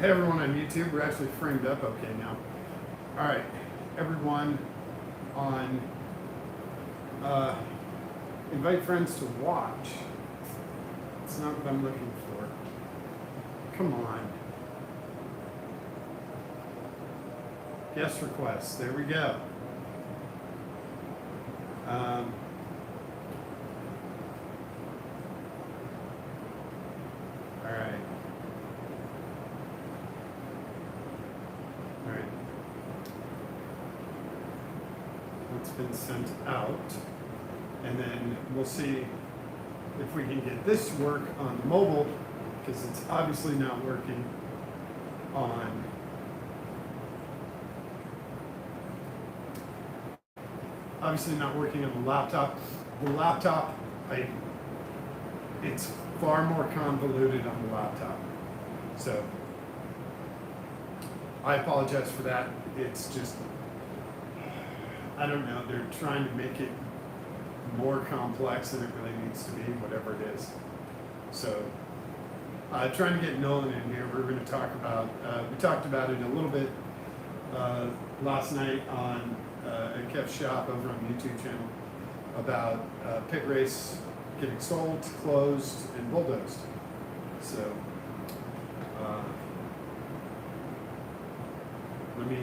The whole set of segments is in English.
Hey everyone on YouTube, we're actually framed up okay now. All right, everyone on invite friends to watch. It's not what I'm looking for. Come on. Guest requests, there we go. All right. All right. It's been sent out, and then we'll see if we can get this to work on the mobile, because it's obviously not working on the laptop. The laptop, it's far more convoluted on the laptop. So I apologize for that. It's just, I don't know, they're trying to make it more complex than it really needs to be, whatever it is. So trying to get Nolan in here. We're going to talk about, we talked about it a little bit last night on Kev's shop over on the YouTube channel about PittRace getting sold, closed, and bulldozed. So let me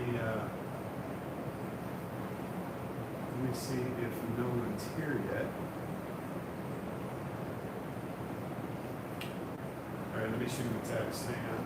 see if Nolan's here yet. All right, let me shoot him a text. Hang on.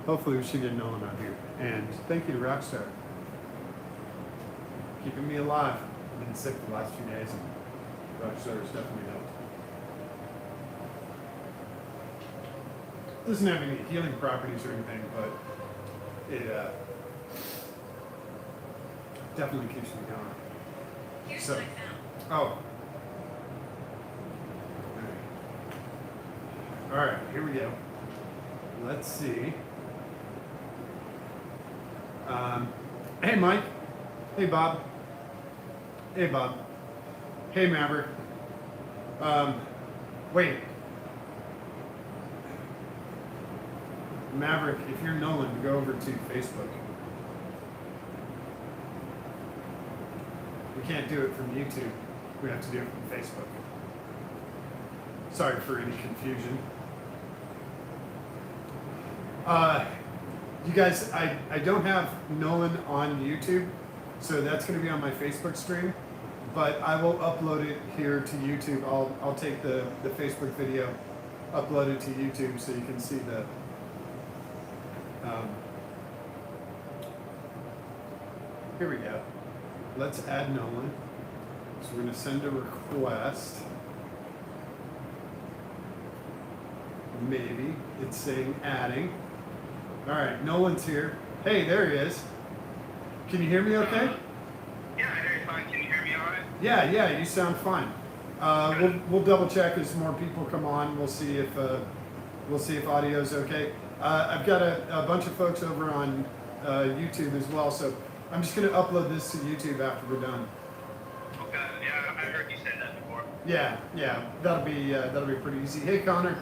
Hopefully we should get Nolan out here. And thank you to Rockstar. Keeping me alive. I've been sick the last few days, and Rockstar has definitely helped. It doesn't have any healing properties or anything, but it definitely keeps me going. Here's what I found. Oh. All right, here we go. Let's see. Hey Mike. Hey Bob. Hey Bob. Hey Maverick. Wait. Maverick, if you're Nolan, go over to Facebook. We can't do it from YouTube. We have to do it from Facebook. Sorry for any confusion. You guys, I don't have Nolan on YouTube, so that's going to be on my Facebook stream, but I will upload it here to YouTube. I'll take the Facebook video, upload it to YouTube so you can see the here we go. Let's add Nolan. So we're going to send a request. Maybe it's saying adding. All right, Nolan's here. Hey, there he is. Can you hear me okay? Yeah, I hear you fine. Can you hear me all right? Yeah, you sound fine. We'll double check as more people come on. We'll see if audio's okay. I've got a bunch of folks over on YouTube as well, so I'm just going to upload this to YouTube after we're done. Okay. Yeah, I heard you say that before. Yeah, that'll be pretty easy. Hey, Connor.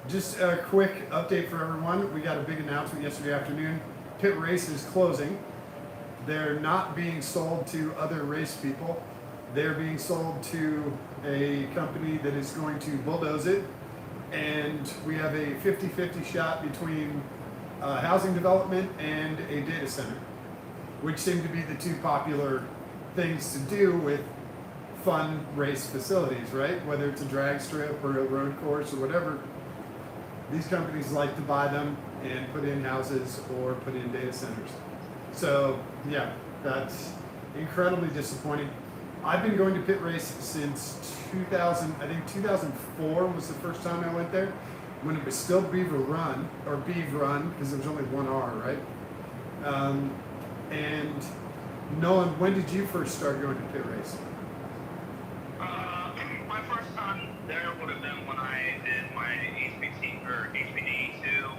Just a quick update for everyone. We got a big announcement yesterday afternoon. PittRace is closing. They're not being sold to other race people. They're being sold to a company that is going to bulldoze it. And we have a 50-50 shot between housing development and a data center, which seem to be the two popular things to do with fun race facilities, right? Whether it's a drag strip or a road course or whatever, these companies like to buy them and put in houses or put in data centers. So yeah, that's incredibly disappointing. I've been going to PittRace since 2004 was the first time I went there, when it was still Beaver Run, because there was only one R, right? And Nolan, when did you first start going to pit race? My first time there would have been when I did my HPT or HPD2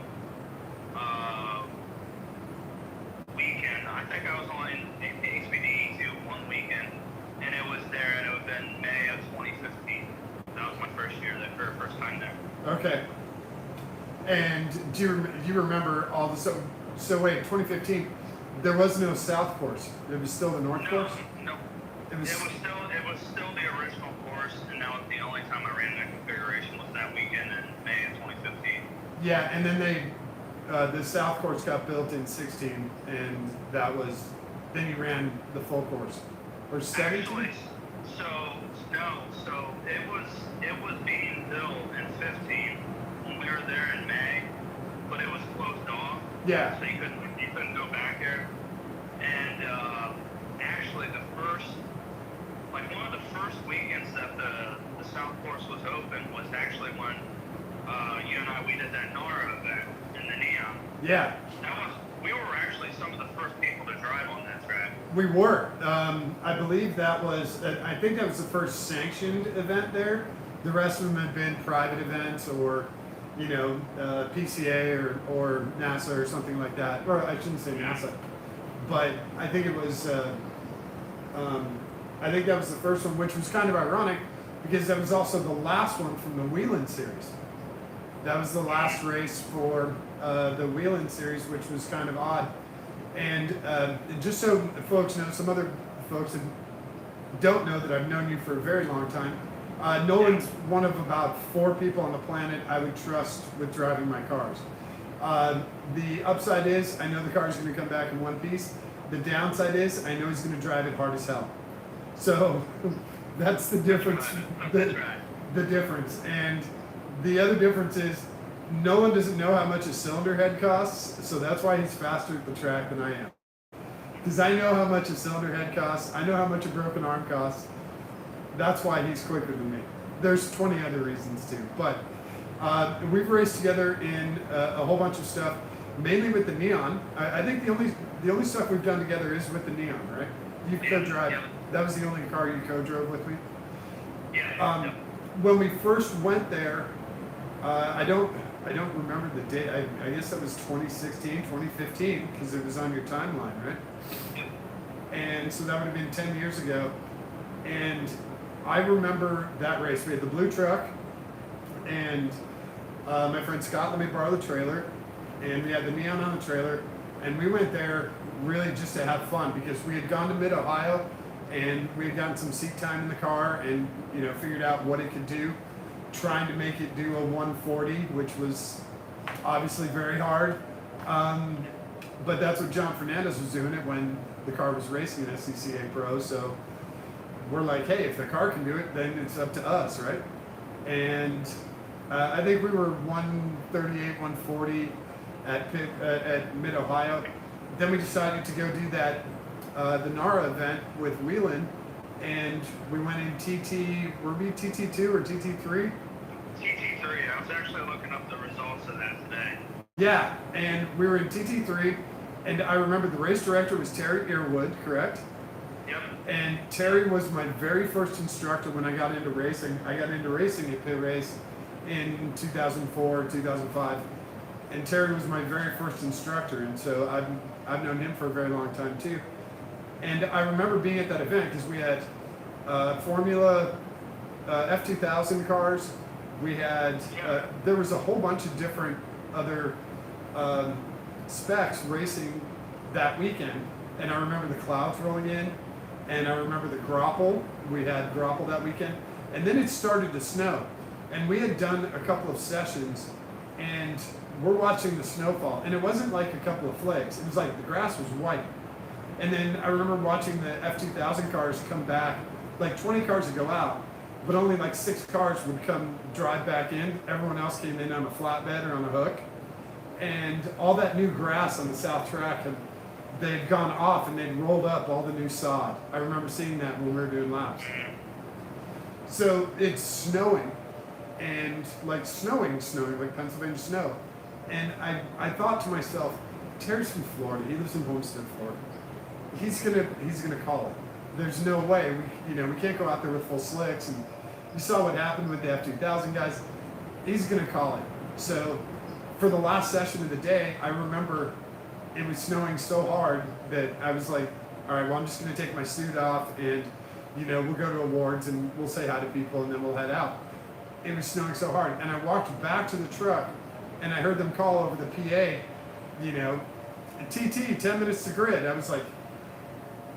weekend. I think I was on HPD2 one weekend, and it was there, and it would have been May of 2015. That was my first year there, or first time there. Okay. And do you remember all the so wait, 2015, there was no South course. It was still the North course? No. It was still the original course, and that was the only time I ran that configuration was that weekend in May of 2015. yeah, and then the South course got built in 16, and that was then you ran the full course. Or 17? Actually, so it was being built in 15 when we were there in May, but it was closed off. Yeah. So you couldn't go back there. And actually one of the first weekends that the South course was open was actually when you and I, we did that NARA event in the Neon. Yeah. We were actually some of the first people to drive on that track. We were. I believe I think that was the first sanctioned event there. The rest of them had been private events or, PCA or NASA or something like that. Or I shouldn't say NASA. But I think it was, I think that was the first one, which was kind of ironic because that was also the last one from the Wheeling series. That was the last race for the Wheeling series, which was kind of odd. And just so folks know, some other folks that don't know that I've known you for a very long time, Nolan's one of about 4 people on the planet I would trust with driving my cars. The upside is I know the car is going to come back in one piece. The downside is I know he's going to drive it hard as hell. So that's the difference. The difference. And the other difference is Nolan doesn't know how much a cylinder head costs, so that's why he's faster at the track than I am. Because I know how much a cylinder head costs. I know how much a broken arm costs. That's why he's quicker than me. There's 20 other reasons too. But we've raced together in a whole bunch of stuff, mainly with the Neon. I think the only stuff we've done together is with the Neon, right? You co-drive. Yeah. That was the only car you co-drove with me. Yeah. When we first went there, I don't remember the date. I guess that was 2016, 2015, because it was on your timeline, right? And so that would have been 10 years ago. And I remember that race. We had the blue truck, and my friend Scott let me borrow the trailer, and we had the Neon on the trailer, and we went there really just to have fun because we had gone to Mid-Ohio, and we had gotten some seat time in the car, and figured out what it could do, trying to make it do a 140, which was obviously very hard. But that's what John Fernandez was doing it when the car was racing in SCCA Pro. So we're like, hey, if the car can do it, then it's up to us, right? And I think we were 138, 140 at Mid-Ohio. Then we decided to go do that, the NARA event with Wheeling, and we went in were we TT2 or TT3? TT3, I was actually looking up the results of that today. Yeah, and we were in TT3, and I remember the race director was Terry Earwood, correct? Yep. And Terry was my very first instructor when I got into racing. I got into racing at PittRace in 2004, 2005. And Terry was my very first instructor, and so I've known him for a very long time too. And I remember being at that event because we had Formula F2000 cars. We had there was a whole bunch of different other specs racing that weekend, and I remember the clouds rolling in, and I remember the grapple. We had grapple that weekend, and then it started to snow, and we had done a couple of sessions, and we're watching the snowfall, and it wasn't like a couple of flakes. It was like the grass was white. And then I remember watching the F2000 cars come back, like 20 cars would go out, but only like 6 cars would come drive back in. Everyone else came in on a flatbed or on a hook. And all that new grass on the south track, they'd gone off and they'd rolled up all the new sod. I remember seeing that when we were doing laps. So it's snowing, and like snowing, like Pennsylvania snow. And I thought to myself, Terry's from Florida. He lives in Homestead, Florida. he's gonna call it. There's no way we can't go out there with full slicks, and you saw what happened with the F2000 guys. He's gonna call it. So for the last session of the day, I remember it was snowing so hard that I was like, all right, well, I'm just gonna take my suit off and we'll go to awards and we'll say hi to people and then we'll head out. It was snowing so hard, and I walked back to the truck and I heard them call over the PA, TT, 10 minutes to grid. I was like,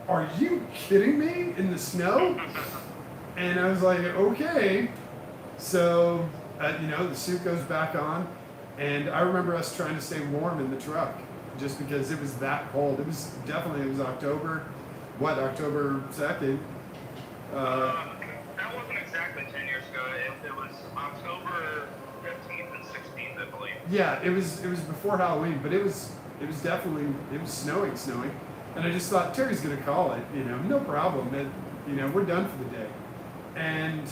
are you kidding me, in the snow? And I was like, okay. So, the suit goes back on, and I remember us trying to stay warm in the truck just because it was that cold. It was October 2nd. That wasn't exactly 10 years ago. It was October 15th and 16th, I believe. Yeah, it was before Halloween, but it was definitely snowing, and I just thought Terry's gonna call it, no problem. We're done for the day. And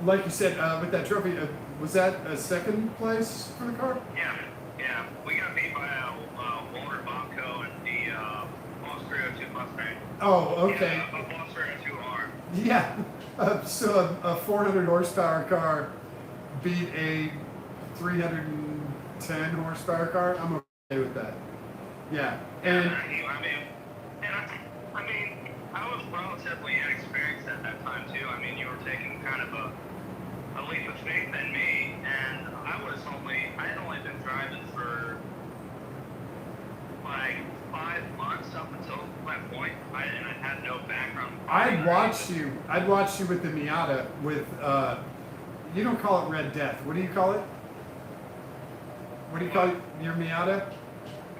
like you said, with that trophy, was that a second place for the car? Yeah. We got beat by Walter Bobco and the Boss 302 Mustang. Oh, okay. Yeah, a Boss 302R. Yeah. So a 400 horsepower car beat a 310 horsepower car. I'm okay with that. Yeah. And I was relatively inexperienced at that time too. I mean, you were taking kind of a leap of faith in me, and I had only been driving for like 5 months up until that point, and I had no background. I'd watched you with the Miata with, you don't call it Red Death. What do you call it? What do you call your Miata?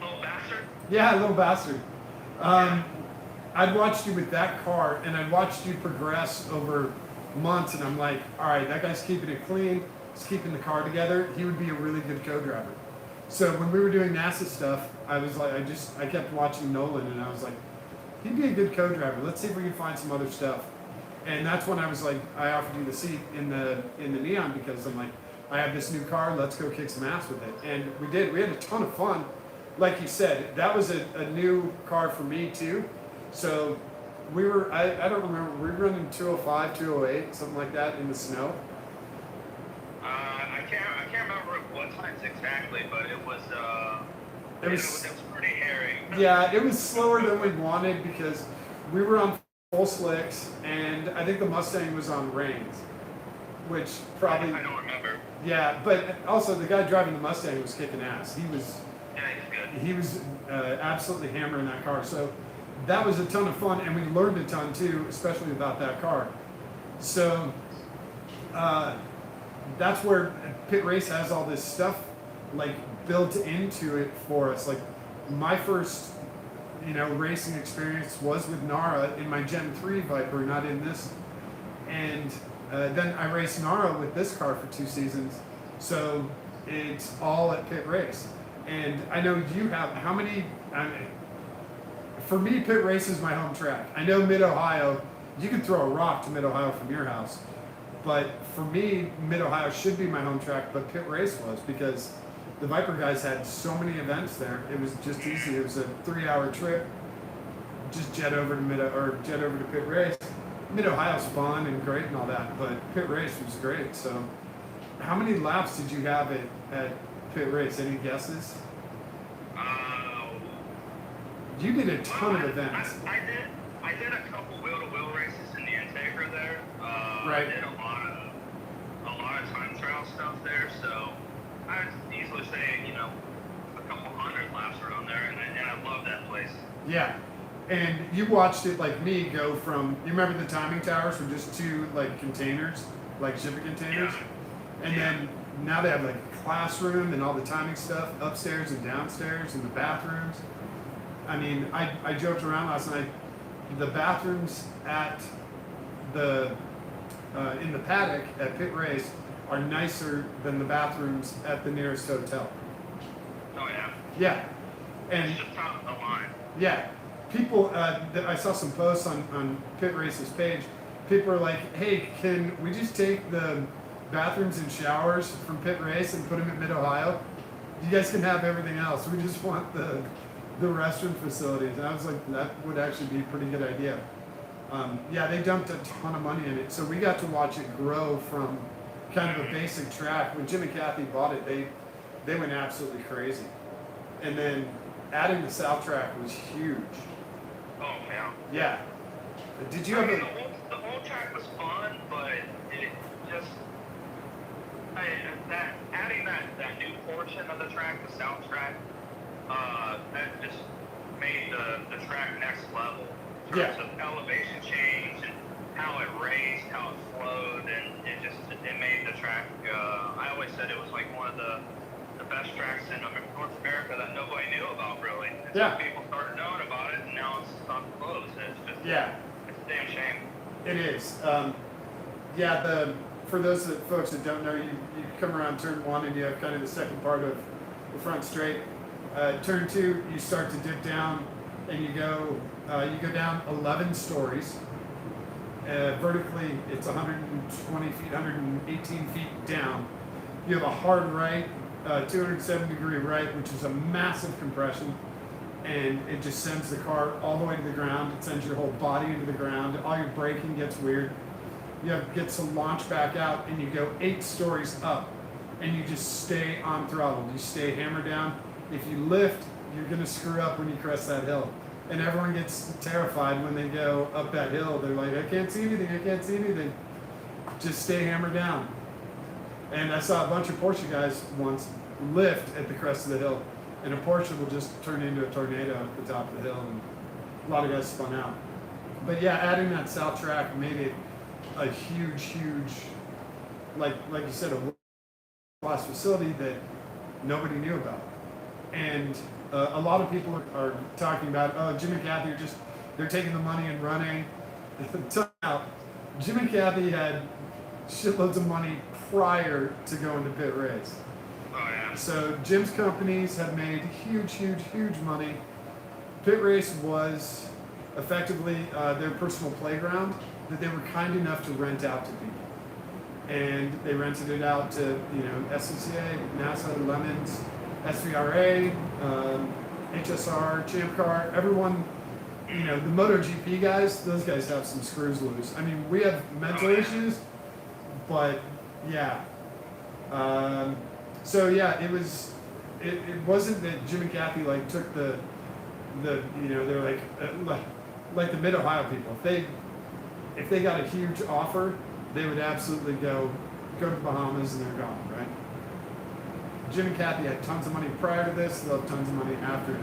Little bastard? Yeah, little bastard. I'd watched you with that car, and I'd watched you progress over months, and I'm like, all right, that guy's keeping it clean. He's keeping the car together. He would be a really good co-driver. So when we were doing NASA stuff, I was like, I kept watching Nolan, and I was like, he'd be a good co-driver. Let's see if we can find some other stuff. And that's when I was like, I offered you the seat in the Neon, because I'm like, I have this new car. Let's go kick some ass with it. And we did. We had a ton of fun. Like you said, that was a new car for me too. So we were, I don't remember, we were running 205, 208, something like that in the snow. I can't remember what times exactly, but it was pretty hairy. Yeah, it was slower than we wanted because we were on full slicks, and I think the Mustang was on reins, which probably. I don't remember. Yeah, but also the guy driving the Mustang was kicking ass. Yeah, he's good. He was absolutely hammering that car. So that was a ton of fun, and we learned a ton too, especially about that car. So that's where Pit Race has all this stuff like built into it for us. Like my first, racing experience was with Nara in my Gen 3 Viper, not in this. And then I raced Nara with this car for 2 seasons. So it's all at Pit Race. And I know you have, how many, for me, Pit Race is my home track. I know Mid-Ohio, you can throw a rock to Mid-Ohio from your house. But for me, Mid-Ohio should be my home track, but Pit Race was, because the Viper guys had so many events there. It was just easy. It was a 3-hour trip. Just jet over to Pit Race. Mid-Ohio's fun and great and all that, but Pit Race was great. So how many laps did you have at Pit Race? Any guesses? You did a ton of events. I did a couple wheel-to-wheel races in the Integra there. Right. I did a lot of time trial stuff there, so I'd easily say, a couple hundred laps around there, and I love that place. Yeah. And you watched it like me go from, you remember the timing towers were just 2 like containers, like shipping containers? Yeah. And then now they have like a classroom and all the timing stuff upstairs and downstairs and the bathrooms. I mean, I joked around last night, the bathrooms at the, in the paddock at Pit Race are nicer than the bathrooms at the nearest hotel. Oh yeah. Yeah. And It's just top of the line. yeah. People, I saw some posts on Pit Race's page. People are like, hey, can we just take the bathrooms and showers from Pit Race and put them at Mid-Ohio? You guys can have everything else. We just want the the restroom facilities. And I was like, that would actually be a pretty good idea. Yeah, they dumped a ton of money in it. So we got to watch it grow from kind of a basic track. When Jim and Kathy bought it, they went absolutely crazy. And then adding the south track was huge. Oh, yeah. Yeah. Did you I have mean, a... the whole track was fun, but it just adding that new portion of the track, the south track, that just made the track next level in terms of elevation change and how it raced, how it flowed, and it made the track. I always said it was like one of the best tracks in North America that nobody knew about, really. Until people started knowing about it, and now it's not closed. It's just it's a damn shame. It is. For those folks that don't know, you come around turn 1 and you have kind of the second part of the front straight. Turn 2, you start to dip down, and you go down 11 stories. Vertically, it's 120 feet, 118 feet down. You have a hard right, 207-degree right, which is a massive compression, and it just sends the car all the way to the ground. It sends your whole body into the ground. All your braking gets weird. You get to launch back out, and you go 8 stories up, and you just stay on throttle. You stay hammered down. If you lift, you're going to screw up when you crest that hill. And everyone gets terrified when they go up that hill. They're like, I can't see anything, I can't see anything. Just stay hammered down. And I saw a bunch of Porsche guys once lift at the crest of the hill, and a Porsche will just turn into a tornado at the top of the hill, and a lot of guys spun out. But yeah, adding that south track made it a huge, like you said, a world-class facility that nobody knew about. And a lot of people are talking about, oh, Jim and Kathy are they're taking the money and running. Turns out, Jim and Kathy had shitloads of money prior to going to PittRace. Oh, yeah. So Jim's companies had made huge money. PittRace was effectively their personal playground that they were kind enough to rent out to people. And they rented it out to, SCCA, NASA, Lemons, SVRA, HSR, Champ Car, everyone, the MotoGP guys, those guys have some screws loose. I mean, we have mental issues, but yeah. It wasn't that Jim and Kathy took the they're like the Mid-Ohio people. If they got a huge offer, they would absolutely go to the Bahamas and they're gone, right? Jim and Kathy had tons of money prior to this, they'll have tons of money after.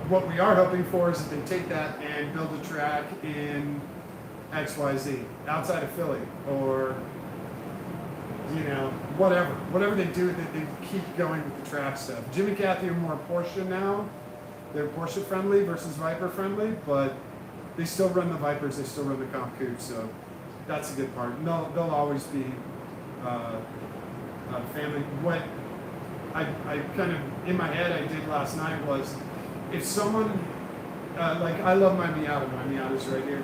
What we are hoping for is that they take that and build a track in XYZ, outside of Philly, or whatever they do, they keep going with the track stuff. Jim and Kathy are more Porsche now. They're Porsche friendly versus Viper friendly, but they still run the Vipers, they still run the Comp Coupe, so that's a good part. And they'll always be a family. What I kind of, in my head, I did last night was, if someone, I love my Miata's right here.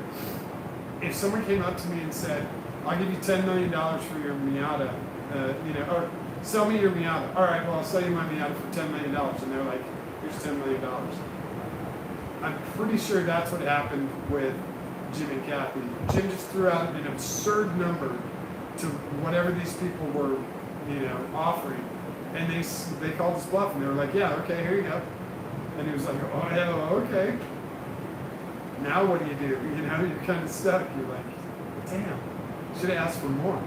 If someone came up to me and said, I'll give you $10 million for your Miata, or sell me your Miata. All right, well, I'll sell you my Miata for $10 million. And they're like, here's $10 million. I'm pretty sure that's what happened with Jim and Kathy. Jim just threw out an absurd number to whatever these people were, offering. And they called his bluff, and they were like, yeah, okay, here you go. And he was like, oh, yeah, okay. Now what do? You're kind of stuck. You're like, damn, should have asked for more.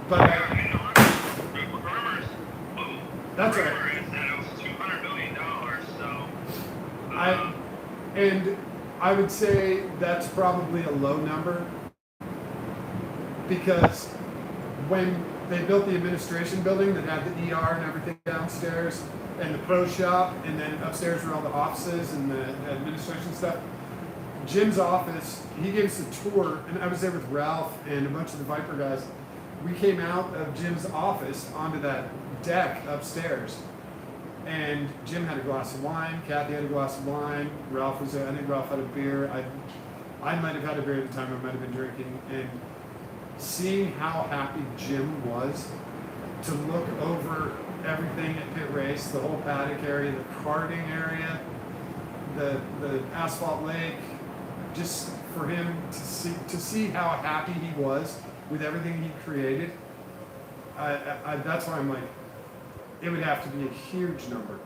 But that's right. It was $200 million, so. I would say that's probably a low number, because when they built the administration building that had the ER and everything downstairs, and the pro shop, and then upstairs were all the offices and the administration stuff. Jim's office, he gave us a tour, and I was there with Ralph and a bunch of the Viper guys. We came out of Jim's office onto that deck upstairs, and Jim had a glass of wine, Kathy had a glass of wine, Ralph was there, I think Ralph had a beer, I might have had a beer at the time, I might have been drinking, and seeing how happy Jim was to look over everything at PittRace, the whole paddock area, the karting area, the asphalt lake, just for him to see how happy he was with everything he created. That's why I'm like, it would have to be a huge number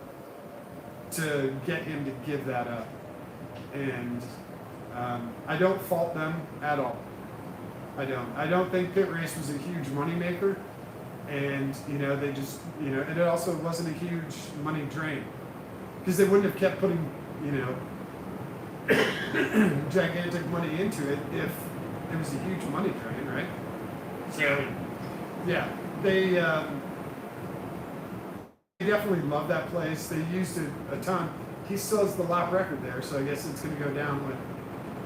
to get him to give that up. And I don't fault them at all. I don't. I don't think Pit Race was a huge moneymaker, and they just and it also wasn't a huge money drain, because they wouldn't have kept putting gigantic money into it if it was a huge money drain, right? So yeah, they definitely love that place. They used it a ton. He still has the lap record there, so I guess it's going to go down with.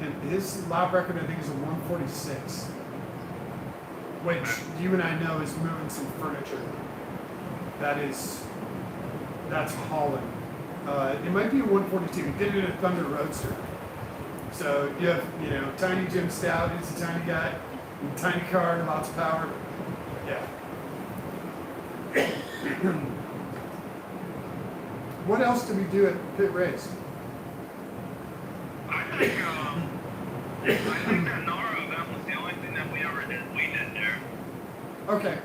And his lap record, I think, is a 146, which you and I know is moving some furniture. That's hauling. It might be a 142. He did it in a Thunder Roadster. So you have, tiny Jim Stout. He's a tiny guy, tiny car, lots of power. Yeah. What else did we do at Pit Race? I think that Nara event was the only thing that we did there. Okay.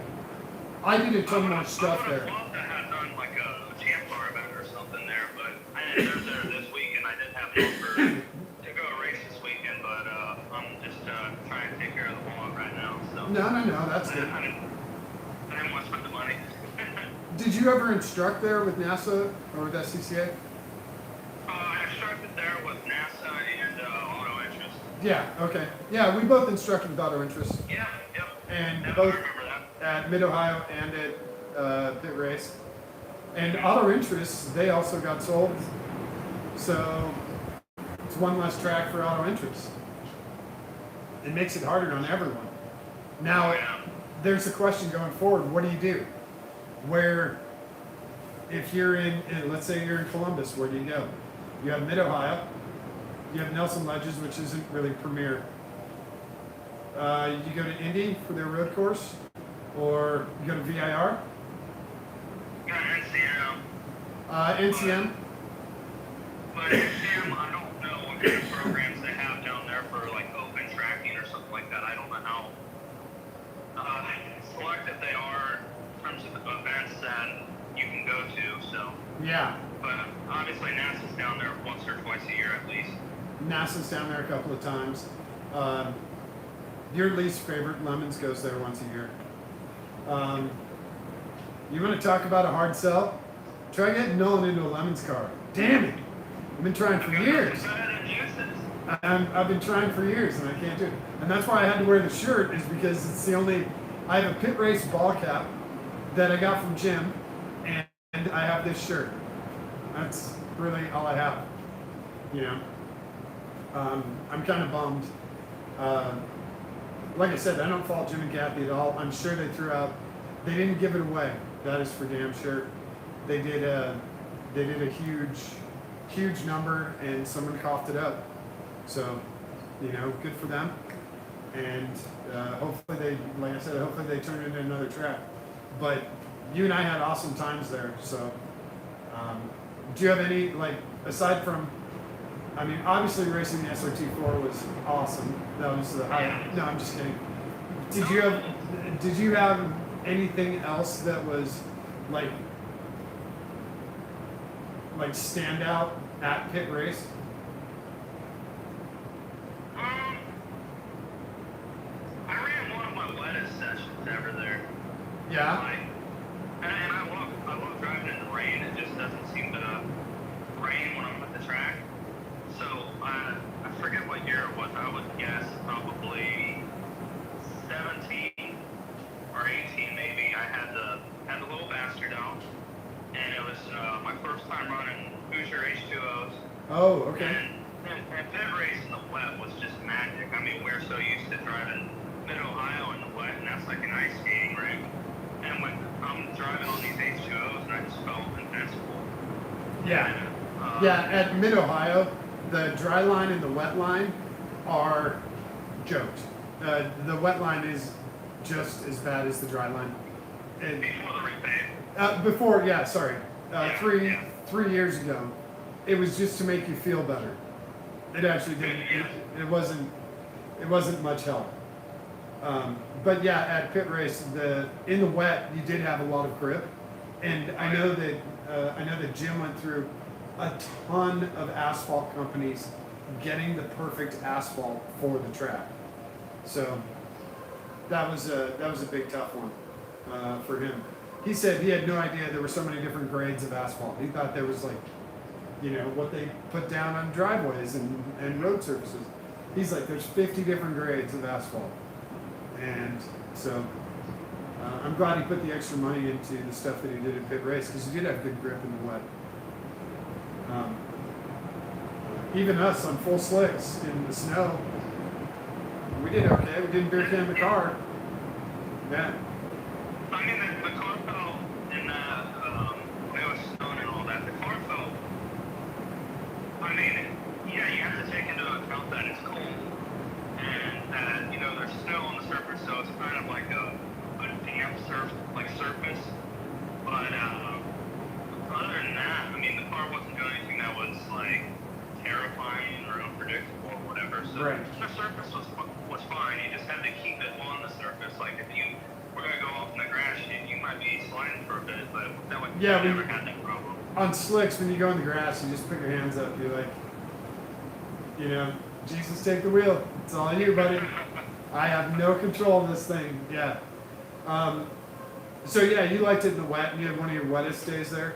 I did a ton more stuff I would there. have loved to have done like a champ car event or something there, but I didn't go there this week, and I didn't have an offer to go race this weekend, but I'm just trying to take care of the vlog right now. So No, that's good. I didn't want to spend the money. Did you ever instruct there with NASA or with SCCA? I instructed there with NASA and Auto Interest. Yeah, okay. Yeah, we both instructed with Auto Interest. Yeah, yep. And I both remember that. at Mid-Ohio and at Pit Race. And Auto Interest, they also got sold. So it's one less track for Auto Interest. It makes it harder on everyone. Now, there's a question going forward. What do you do? If you're let's say you're in Columbus, where do you go? You have Mid-Ohio. You have Nelson Ledges, which isn't really premier. You go to Indy for their road course, or you go to VIR. NCM. NCM. But NCM, I don't know what kind of programs they have down there for like open tracking or something like that. I don't know how selective they are in terms of the events that you can go to. So Yeah. but obviously NASA's down there once or twice a year at least. NASA's down there a couple of times. Your least favorite, Lemons, goes there once a year. You want to talk about a hard sell? Try getting Nolan into a Lemons car. Damn it! I've been trying for years. I've been trying for years and I can't do it. And that's why I had to wear the shirt, is because it's the only. I have a Pit Race ball cap that I got from Jim, and I have this shirt. That's really all I have. I'm kind of bummed. Like I said, I don't fault Jim and Kathy at all. I'm sure they threw out. They didn't give it away. That is for damn sure. They did a huge number, and someone coughed it up. So, good for them. And hopefully hopefully they turn it into another track. But you and I had awesome times there. So, do you have any, aside from, obviously racing the SRT4 was awesome. That was the highlight. No, I'm just kidding. Did you have anything else that was like standout at Pit Race? I ran one of my wettest sessions ever there. Yeah. And I love driving in the rain. It just doesn't seem to rain when I'm at the track. So I forget what year it was. I would guess probably 17 or 18 maybe. I had the little bastard out, and it was my first time running Hoosier H2Os. Oh, okay. And Pit Race in the wet was just magic. We're so used to driving Mid-Ohio in the wet, and that's like an ice skating rink. And when I'm driving on these H2Os, and I just felt invincible. Yeah. At Mid-Ohio, the dry line and the wet line are jokes. The wet line is just as bad as the dry line. And Before the repave. Before, yeah, sorry. 3 years ago, it was just to make you feel better. It actually didn't. It wasn't much help. But yeah, at Pit Race, in the wet, you did have a lot of grip, and I know that Jim went through a ton of asphalt companies getting the perfect asphalt for the track. So that was a big tough one for him. He said he had no idea there were so many different grades of asphalt. He thought there was like, what they put down on driveways and road surfaces. He's like, there's 50 different grades of asphalt. And so I'm glad he put the extra money into the stuff that he did at Pit Race, because he did have good grip in the wet. Even us on full slicks in the snow, we did okay. We didn't beer can the car. Yeah. I mean, the car felt in when it was snowing and all that. The car felt. I mean, yeah, you have to take into account that it's cold and that there's snow on the surface, so it's kind of like a damp surface. But other than that, I mean, the car wasn't doing anything that was like terrifying or unpredictable or whatever. So right. The surface was fine. You just had to keep it on the surface. Like if you were gonna go off in the grass, you might be sliding for a bit, but that would never had that problem. On slicks, when you go in the grass, you just put your hands up. You're like, Jesus, take the wheel. It's all you, buddy. I have no control of this thing. Yeah. So yeah, you liked it in the wet. You had one of your wettest days there.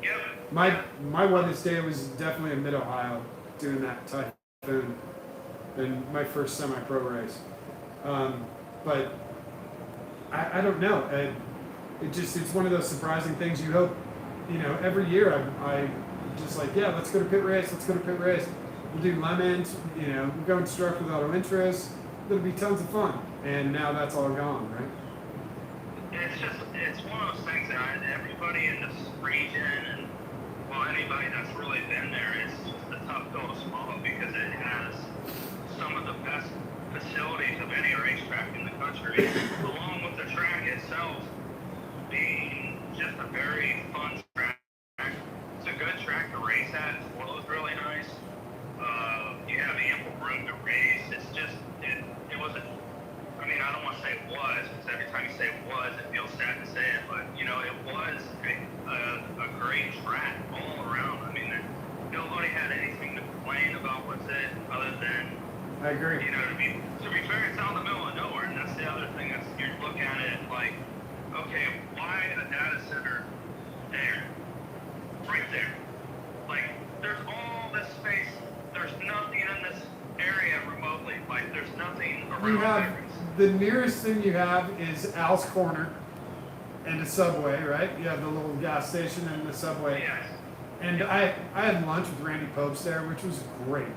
Yep. My wettest day was definitely in Mid-Ohio, doing that typhoon, in my first semi-pro race. But I don't know. It's one of those surprising things. You hope, every year I just like, yeah, let's go to Pit Race. We'll do lemons. We'll go instruct with auto intros. It'll be tons of fun. And now that's all gone, right? It's one of those things that everybody in this region and anybody that's really been there, it's just a tough pill to swallow because it has some of the best facilities of any racetrack in the country, along with the track itself being just a very fun track. It's a good track to race at. It flows really nice. You have ample room to race. It's just it wasn't. I mean, I don't want to say it was, because every time you say it was, it feels sad to say it, but, it was a great track all around. I mean, nobody had anything to complain about with it other than, I agree. To be fair, it's out in the middle of nowhere, and that's the other thing. That's, you look at it like, okay, why a data center there? Right there. Like, there's all this space. There's nothing in this area remotely. Like, there's nothing around there. The nearest thing you have is Al's Corner and a Subway, right? You have the little gas station and the Subway. Yes. And I had lunch with Randy Popes there, which was great.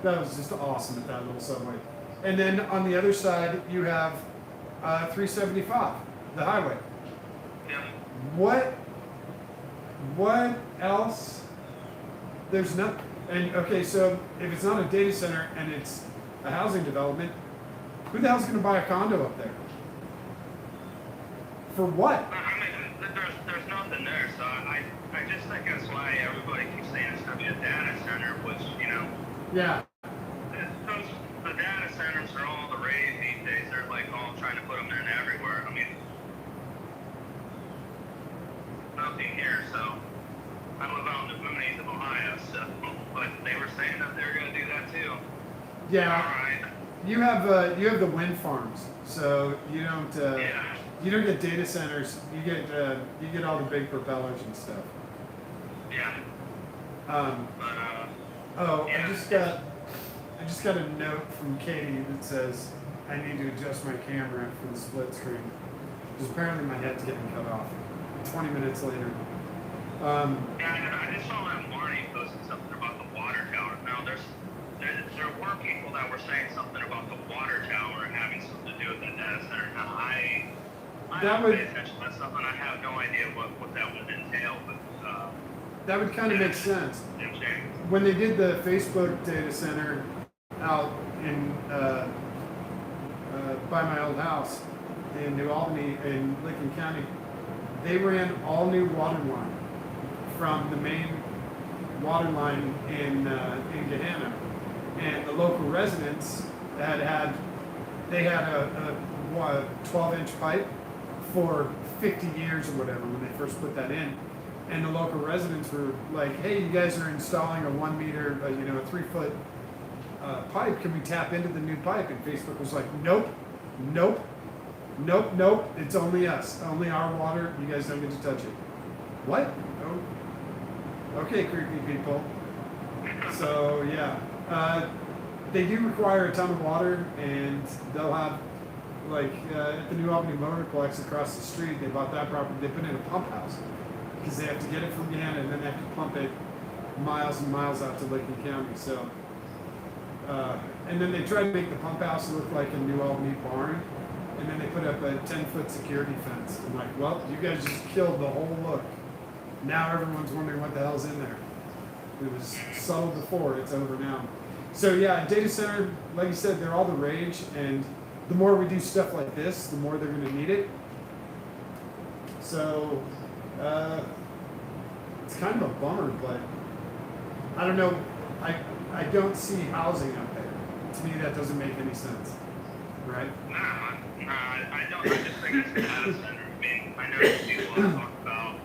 That was just awesome at that little Subway. And then on the other side, you have 375, the highway. Yeah. What else? There's nothing. And okay, so if it's not a data center and it's a housing development, who the hell's going to buy a condo up there? For what? I mean, there's nothing there, so I just think that's why everybody keeps saying it's going to be a data center, which, Yeah. The data centers are all the rage these days. They're like all trying to put them in everywhere. I mean, nothing here, so I live out in the boonies of Ohio, so, but they were saying that they're going to do that too. Yeah. All right. You have the wind farms, so you don't get data centers. You get all the big propellers and stuff. Yeah. Yeah. I just got a note from Katie that says I need to adjust my camera for the split screen because apparently my head's getting cut off. 20 minutes later. I just saw that Marnie posted something about the water tower. Now there were people that were saying something about the water tower having something to do with the data center. Now I don't pay attention to that stuff, and I have no idea what that would entail. But that would kind of make sense. When they did the Facebook data center out in by my old house in New Albany in Lincoln County, they ran all new water line from the water line in Gahanna, and the local residents they had a 12-inch pipe for 50 years or whatever when they first put that in, and the local residents were like, "Hey, you guys are installing a 1 meter, a 3-foot pipe. Can we tap into the new pipe?" And Facebook was like, "Nope, nope, nope, nope. It's only us, only our water. You guys don't get to touch it." What? Oh, okay, creepy people. So yeah, they do require a ton of water, and they'll have at the New Albany Motorplex across the street. They bought that property. They put in a pump house because they have to get it from Gahanna, and then they have to pump it miles and miles out to Licking County. So, and then they tried to make the pump house look like a New Albany barn, and then they put up a 10-foot security fence. I'm like, well, you guys just killed the whole look. Now everyone's wondering what the hell's in there. It was subtle before, it's over now. So yeah, data center, like you said, they're all the rage, and the more we do stuff like this, the more they're going to need it. So it's kind of a bummer, but I don't know. I don't see housing out there. To me, that doesn't make any sense, right? Nah, I don't. I just think it's a data center. I mean, I know people talk about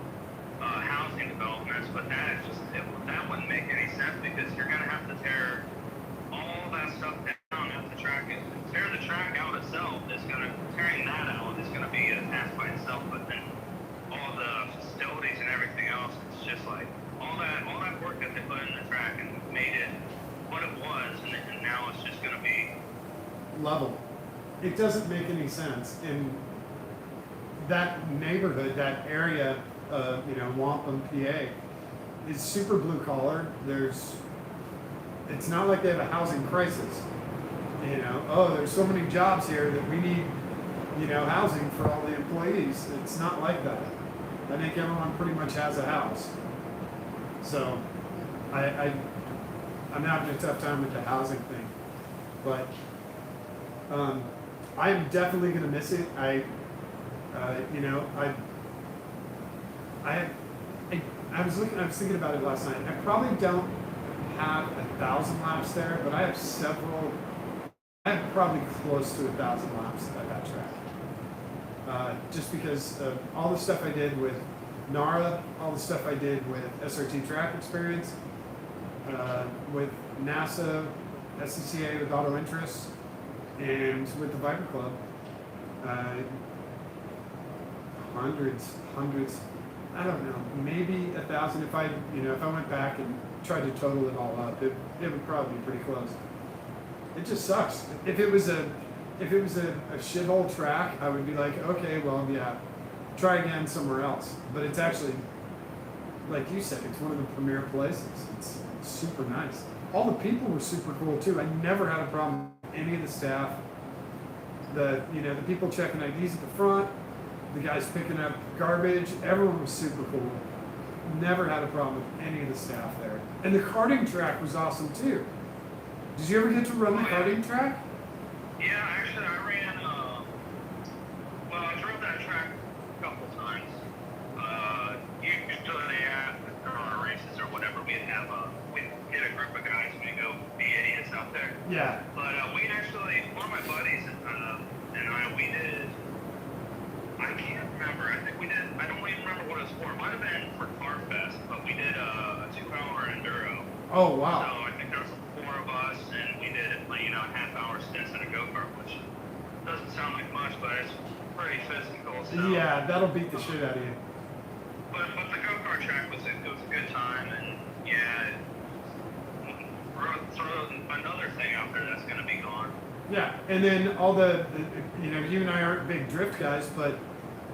housing developments, but that wouldn't make any sense because you're going to have to tear all that stuff down if the track is. Tear the track out itself is going to, tearing that out is going to be a task by itself, but then all the facilities and everything else, it's just like all that work that they put in the track and made it what it was, and now it's just going to be level. It doesn't make any sense. In that neighborhood, that area, Wampum, PA, is super blue collar. It's not like they have a housing crisis. There's so many jobs here that we need, housing for all the employees. It's not like that. I think everyone pretty much has a house. So I'm having a tough time with the housing thing, but I am definitely going to miss it. I was thinking about it last night. I probably don't have 1,000 laps there, but I have several. I have probably close to 1,000 laps at that track. Just because of all the stuff I did with NARA, all the stuff I did with SRT Track Experience, with NASA, SCCA with Auto Interests, and with the Viper Club. Hundreds. I don't know, maybe 1,000. If I went back and tried to total it all up, it would probably be pretty close. It just sucks. If it was a shithole track, I would be like, okay, well, yeah, try again somewhere else. But it's actually, like you said, it's one of the premier places. It's super nice. All the people were super cool too. I never had a problem with any of the staff. The people checking IDs at the front, the guys picking up garbage, everyone was super cool. Never had a problem with any of the staff there. And the karting track was awesome too. Did you ever get to run the karting track? Yeah, actually I ran, I drove that track a couple times. Usually after our races or whatever, we'd get a group of guys and we'd go be idiots out there. Yeah. But we'd actually, one of my buddies and we did, I can't remember, I don't even remember what it was for. It might have been for Car Fest, but we did a 2-hour enduro. Oh, wow. So I think there was 4 of us, and we did half-hour stints in a go-kart, which doesn't sound like much, but it's pretty physical. So. Yeah, that'll beat the shit out of you. But the go-kart track was a good time, and yeah, throw another thing out there that's going to be gone. Yeah, and then all you and I aren't big drift guys, but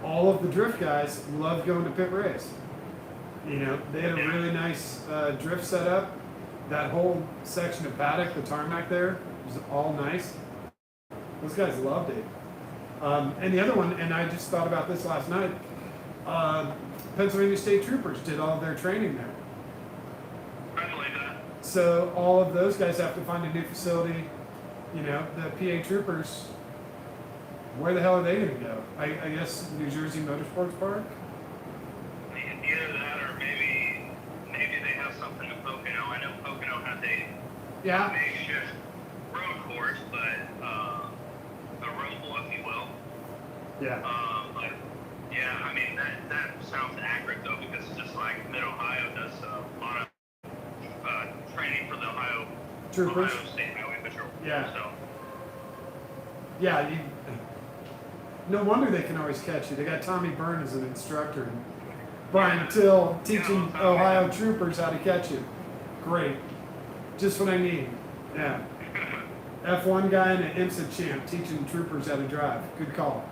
all of the drift guys love going to PittRace. They had a really nice drift setup. That whole section of paddock, the tarmac there, was all nice. Those guys loved it. And the other one, and I just thought about this last night, Pennsylvania State Troopers did all of their training there. I believe that. So all of those guys have to find a new facility. The PA Troopers, where the hell are they going to go? I guess New Jersey Motorsports Park? Either that or maybe they have something to focus Yeah. makeshift road course, but a rumble, if you will. Yeah. But yeah, I mean that sounds accurate though, because just like Mid Ohio does a lot of training for the Ohio Troopers. State Highway Patrol. Yeah. So Yeah. No wonder they can always catch you. They got Tommy Byrne as an instructor and Brian Till teaching Ohio troopers how to catch you. Great. Just what I need. Yeah. F1 guy and an IMSA champ teaching troopers how to drive. Good call.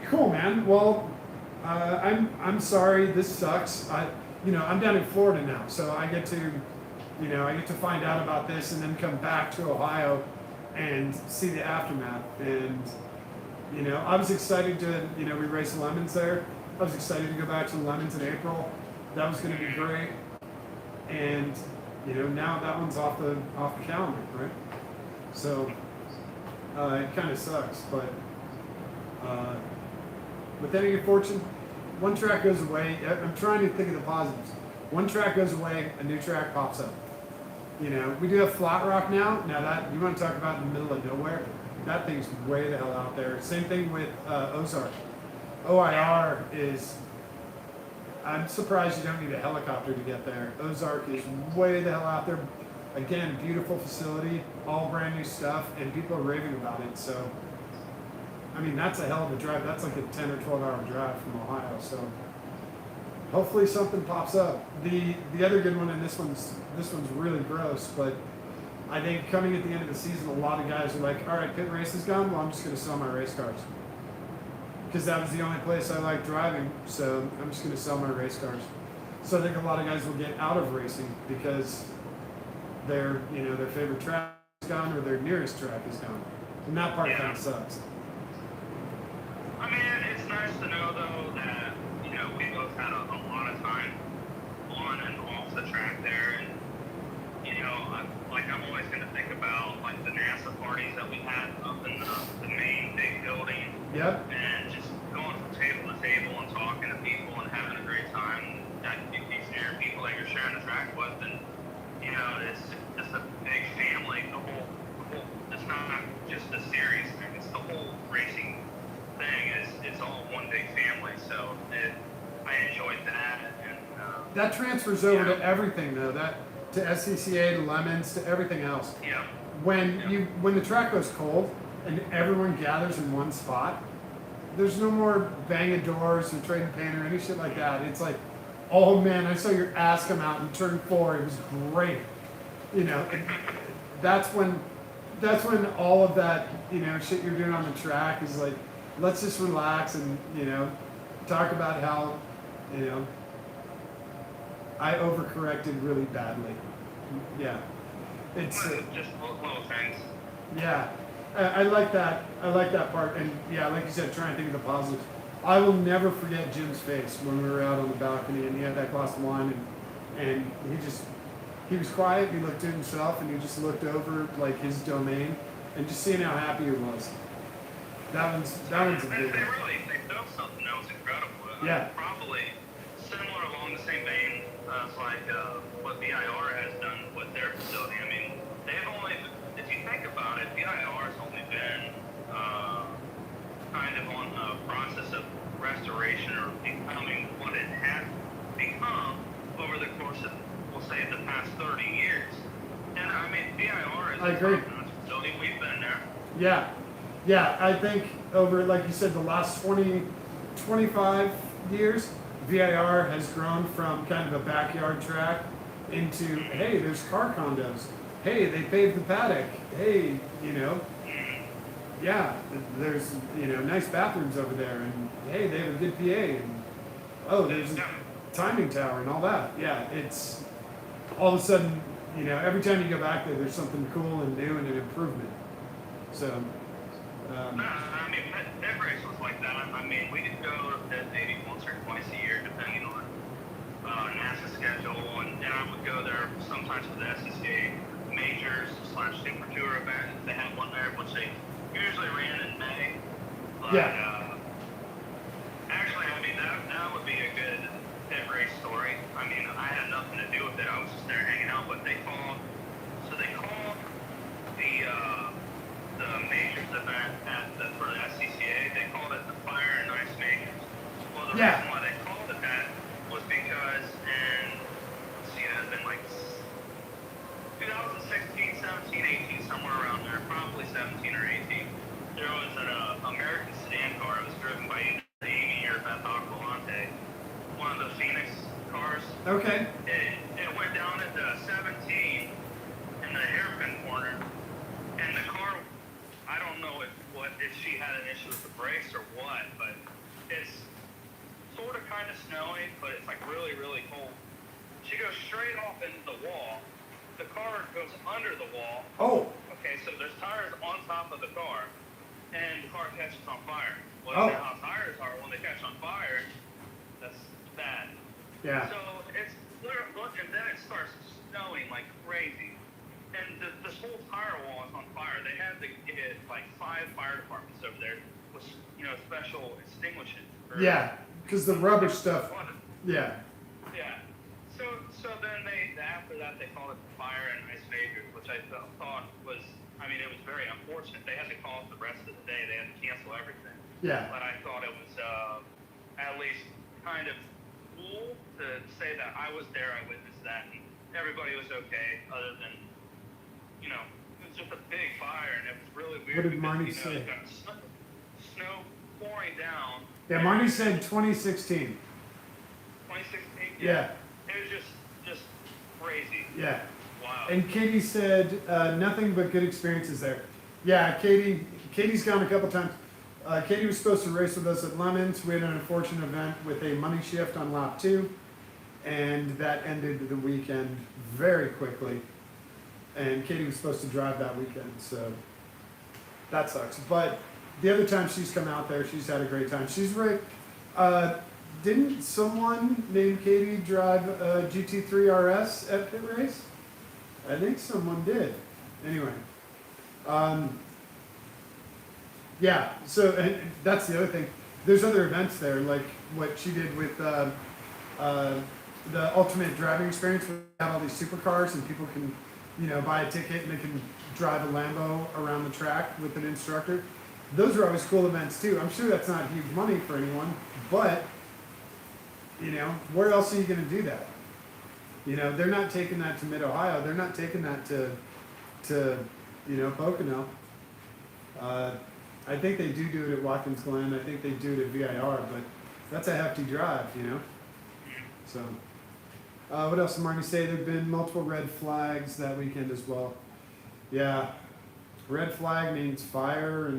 Cool, man. Well, I'm sorry. This sucks. I'm down in Florida now, so I get to find out about this and then come back to Ohio and see the aftermath. And I was excited to we raced Lemons there. I was excited to go back to the Lemons in April. That was going to be great. And now that one's off the calendar, right? So it kind of sucks, but with any good fortune, one track goes away. I'm trying to think of the positives. One track goes away, a new track pops up. We do have Flat Rock now. Now that you want to talk about in the middle of nowhere, that thing's way the hell out there. Same thing with Ozark. OIR is. I'm surprised you don't need a helicopter to get there. Ozark is way the hell out there. Again, beautiful facility, all brand new stuff, and people are raving about it. So, I mean, that's a hell of a drive. That's like a 10 or 12 hour drive from Ohio. So, hopefully something pops up. The other good one, and this one's really gross, but I think coming at the end of the season, a lot of guys are like, all right, pit race is gone. Well, I'm just going to sell my race cars. Because that was the only place I liked driving, so I'm just going to sell my race cars. So I think a lot of guys will get out of racing because their favorite track is gone or their nearest track is gone, and that part kind of sucks. I mean, it's nice to know though that we both had a lot of time on and off the track there, and I'm always going to think about like the NASA parties that we had up in the main big building. Yep. And just going from table to table and talking to people and having a great time. These near people that you're sharing the track with, and it's just a big family. The whole. It's not just a series thing. It's the whole racing thing. It's all one big family. So I enjoyed that. And that transfers over to everything though. That to SCCA, to Lemons, to everything else. Yeah. When the track goes cold and everyone gathers in one spot, there's no more banging doors or trading paint or any shit like that. It's like, oh man, I saw your ass come out in turn 4. It was great. That's when all of that shit you're doing on the track is like, let's just relax and talk about how I overcorrected really badly. Yeah, it's just little things. yeah. I like that. I like that part. And yeah, like you said, trying to think of the positives. I will never forget Jim's face when we were out on the balcony and he had that glass of wine and he was quiet. He looked at himself and he just looked over like his domain and just seeing how happy he was. That one's a big one. They built something that was incredible. Yeah. Probably similar along the same vein as like what VIR has done with their facility. I mean, they've only, if you think about it, VIR has only been kind of on the process of restoration or becoming what it has become over the course of, we'll say, the past 30 years. And I mean, VIR is a facility. We've been there. Yeah, I think over, like you said, the last 25 years, VIR has grown from kind of a backyard track into, hey, there's car condos. Hey, they paved the paddock. Hey, yeah, there's, nice bathrooms over there. And hey, they have a good PA. And oh, there's a timing tower and all that. Yeah, it's all of a sudden, every time you go back there, there's something cool and new and an improvement. So, No, I mean, PittRace was like that. I mean, we could go maybe once or twice a year, depending on NASA's schedule, and I would go there sometimes for the SCCA majors / Super Tour event. They had one there, which they usually ran in May. But, actually, that would be a good PittRace story. I mean, I had nothing to do with it. I was just there hanging Yeah. reason why they called it that was because let's see, it had been like 2016, 17, 18, somewhere around there, probably 17 or 18. There was an American sedan car. It was driven by either Amy or Beth Aquilante, one of the Phoenix cars. Okay. It went down into 17 in the hairpin corner, and the car, I don't know if she had an issue with the brakes or what, but it's sort of kind of snowy, but it's like really, really cold. She goes straight off into the wall. The car goes under the wall. Oh. Okay, so there's tires on top of the car, and the car catches on fire. Well, Oh. you know how tires are when they catch on fire. That's bad. Yeah. So it's and then it starts snowing like crazy, and this whole tire wall is on fire. They had to get like 5 fire departments over there with special extinguishers. Yeah, because the rubber stuff. Yeah. Yeah. So then after that they called it fire and ice majors, which I thought was, I mean, it was very unfortunate. They had to call it the rest of the day. They had to cancel everything. Yeah. But I thought it was at least kind of cool to say that I was there, I witnessed that, and everybody was okay, other than, you know, it was just a big fire, and it was really weird. What did Marnie because, say? You got snow pouring down. Yeah, Marnie said 2016. 2016? Yeah. It was just crazy. Yeah. Wow. And Katie said nothing but good experiences there. Yeah, Katie's gone a couple times. Katie was supposed to race with us at Lemons. We had an unfortunate event with a money shift on lap 2, and that ended the weekend very quickly. And Katie was supposed to drive that weekend, so that sucks. But the other time she's come out there, she's had a great time. She's right. Didn't someone named Katie drive a GT3 RS at PittRace? I think someone did. Anyway. Yeah, so and that's the other thing. There's other events there, like what she did with the ultimate driving experience, where they have all these supercars and people can, you know, buy a ticket and they can drive a Lambo around the track with an instructor. Those are always cool events too. I'm sure that's not huge money for anyone, but you know, where else are you going to do that? You know, they're not taking that to Mid-Ohio. They're not taking that to you know, Pocono. I think they do it at Watkins Glen. I think they do it at VIR, but that's a hefty drive, you know? So, what else did Marnie say? There have been multiple red flags that weekend as well. Yeah, red flag means fire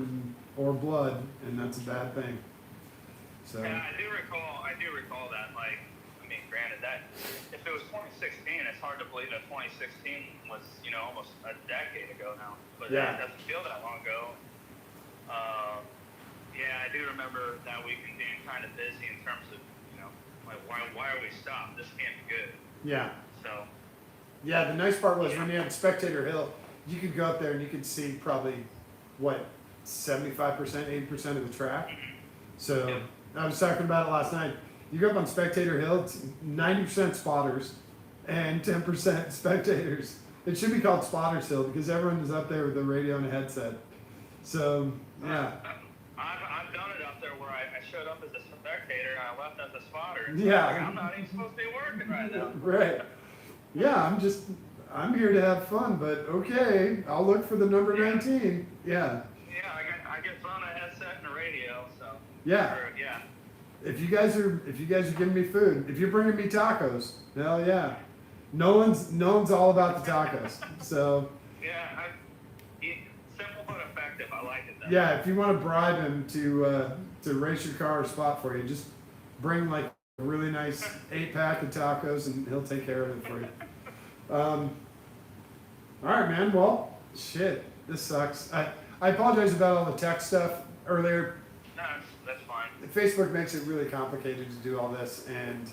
or blood, and that's a bad thing. So. Yeah, I do recall that. Like, I mean, granted that if it was 2016, it's hard to believe that 2016 was, you know, almost a decade ago now. But yeah, it doesn't feel that long ago. Yeah, I do remember that weekend being kind of busy in terms of, you know, like why are we stopped? This can't be good. Yeah. So. Yeah, the nice part was when you had Spectator Hill, you could go up there and you could see probably what 75%, 80% of the track. So. Yeah. I was talking about it last night. You go up on Spectator Hill, it's 90% spotters and 10% spectators. It should be called Spotters Hill because everyone is up there with the radio and a headset. So, yeah. I've done it up there where I showed up as a spectator and I left as a spotter. Yeah. Like, I'm not even supposed to be working right now. Right. Yeah, I'm here to have fun, but okay, I'll look for the number 19. Yeah. Yeah, I get thrown a headset and a radio, so. Yeah. Yeah. If you guys are giving me food, if you're bringing me tacos, hell yeah. No one's all about the tacos. So. Yeah, simple but effective. I like it though. Yeah, if you want to bribe him to race your car or spot for you, just bring like a really nice 8-pack of tacos and he'll take care of it for you. All right, man. Well, shit, this sucks. I apologize about all the tech stuff earlier. No, that's fine. Facebook makes it really complicated to do all this, and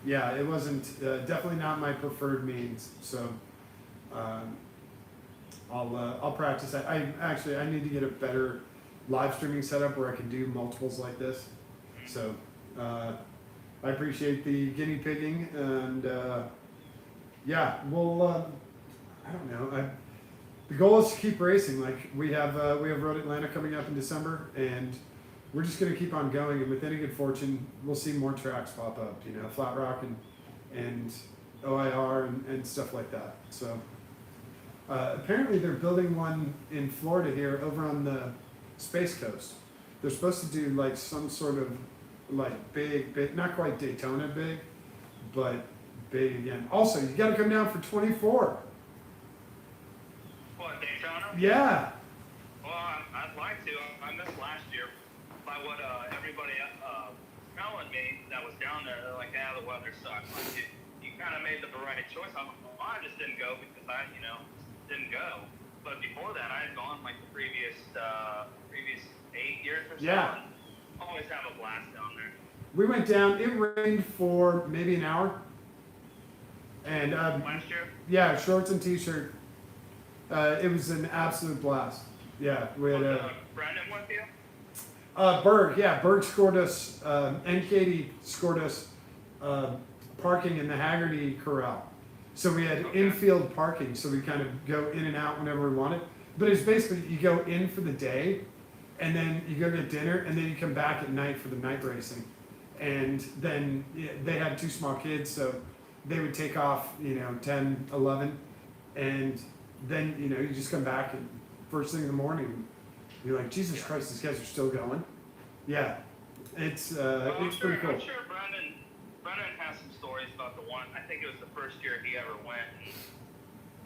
yeah, it wasn't definitely not my preferred means. So I'll practice that. I need to get a better live streaming setup where I can do multiples like this. So I appreciate the guinea pigging, and yeah, we'll I don't know. The goal is to keep racing. Like we have Road Atlanta coming up in December, and we're just going to keep on going, and with any good fortune, we'll see more tracks pop up. You know, Flat Rock and OIR and stuff like that. So apparently they're building one in Florida here over on the Space Coast. They're supposed to do like some sort of like big, not quite Daytona big, but big again. Also, you got to come down for 24. What, Daytona? Yeah. Well, I'd like to. I missed last year by what everybody telling me that was down there. They're like, yeah, the weather sucks. Like, you kind of made the right choice. I just didn't go because I, didn't go. But before that, I had gone like the previous 8 years or so. Yeah. And always have a blast down there. We went down. It rained for maybe an hour. And Last year? yeah, shorts and t-shirt. It was an absolute blast. Yeah, we had Was Brandon with you? Berg scored us, and Katie scored us parking in the Haggerty Corral. So we had Okay. infield parking, so we kind of go in and out whenever we wanted. But it's basically you go in for the day, and then you go get dinner, and then you come back at night for the night racing. And then they had 2 small kids, so they would take off, 10, 11, and then, you just come back and first thing in the morning, you're like, Jesus Christ, these guys are still going. Yeah, it's pretty cool. I'm sure Brendan has some stories about the one. I think it was the first year he ever went,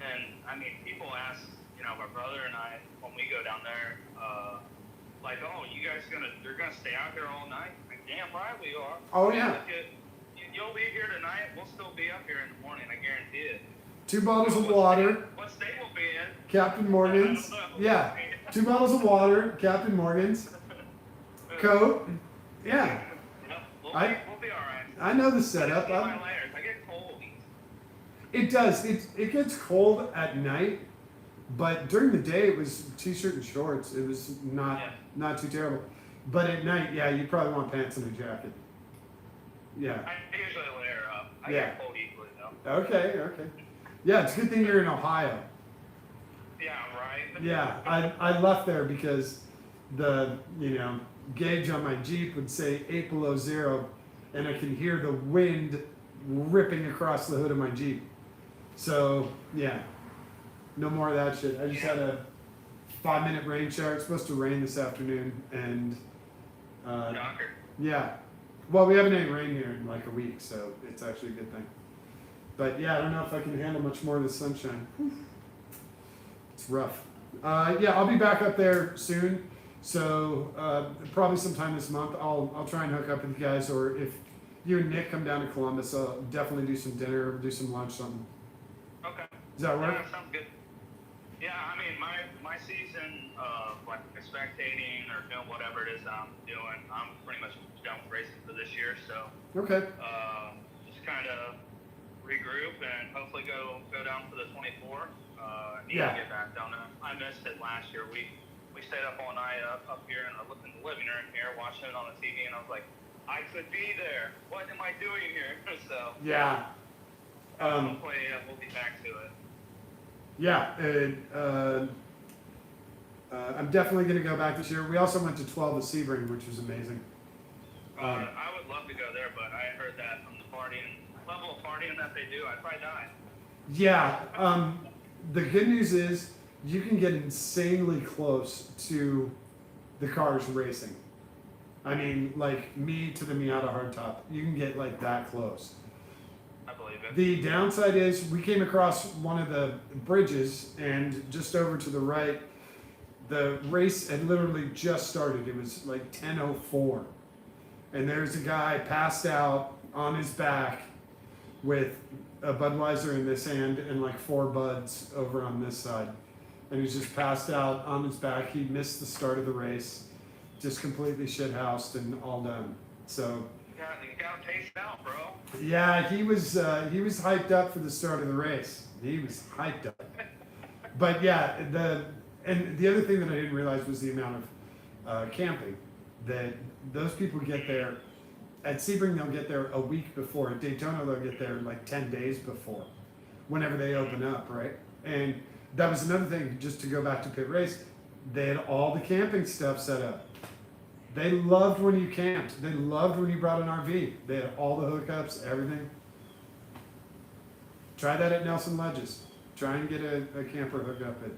and I mean, people ask, my brother and I when we go down there, like, oh, you guys they're gonna stay out here all night? Like, damn right we are. Oh yeah. You'll be here tonight. We'll still be up here in the morning. I guarantee it. 2 bottles of water. What state we'll be in? Captain Morgan's. I don't know. Yeah. 2 bottles of water, Captain Morgan's. Coat. Yeah. Yep, we'll I- be all right. I know the setup. I my layers. I get cold. It does. It gets cold at night, but during the day it was t-shirt and shorts. It was not too terrible. But at night, yeah, you probably want pants and a jacket. Yeah. I usually layer up. I Yeah. get cold easily though. Okay. Yeah, it's a good thing you're in Ohio. Yeah, right. Yeah, I left there because the gauge on my Jeep would say 8 below 0, and I can hear the wind ripping across the hood of my Jeep. So yeah, no more of that shit. I just had a 5-minute rain shower. It's supposed to rain this afternoon, and Shocker. yeah. Well, we haven't had any rain here in like a week, so it's actually a good thing. But yeah, I don't know if I can handle much more of the sunshine. It's rough. Yeah, I'll be back up there soon. So probably sometime this month, I'll try and hook up with you guys, or if you and Nick come down to Columbus, I'll definitely do some dinner, do some lunch, something. Okay. Does that work? Yeah, sounds good. Yeah, I mean, my season of like spectating or doing whatever it is I'm doing, I'm pretty much done with racing for this year. So Okay. just kind of regroup and hopefully go down for the 24. Need Yeah. to get back down there. I missed it last year. We stayed up all night up here in the living room here watching it on the TV, and I was like, I could be there. What am I doing here? So Yeah. hopefully we'll be back to it. Yeah. I'm definitely going to go back this year. We also went to 12 at Sebring, which was amazing. I would love to go there, but I heard that from the level of partying that they do, I'd probably die. Yeah. The good news is you can get insanely close to the cars racing. I mean, like me to the Miata hardtop. You can get like that close. I believe it. The downside is we came across one of the bridges, and just over to the right, the race had literally just started. It was like 10:04, and there's a guy passed out on his back with a Budweiser in this hand and like 4 Buds over on this side, and he's just passed out on his back. He missed the start of the race, just completely shithoused and all done. So You got to taste it out, bro. yeah, he was hyped up for the start of the race. He was hyped up. But yeah, the other thing that I didn't realize was the amount of camping that those people get there. At Sebring, they'll get there a week before. At Daytona, they'll get there like 10 days before, whenever they open up, right? And that was another thing, just to go back to Pit Race, they had all the camping stuff set up. They loved when you camped. They loved when you brought an RV. They had all the hookups, everything. Try that at Nelson Ledges. Try and get a camper hooked up at.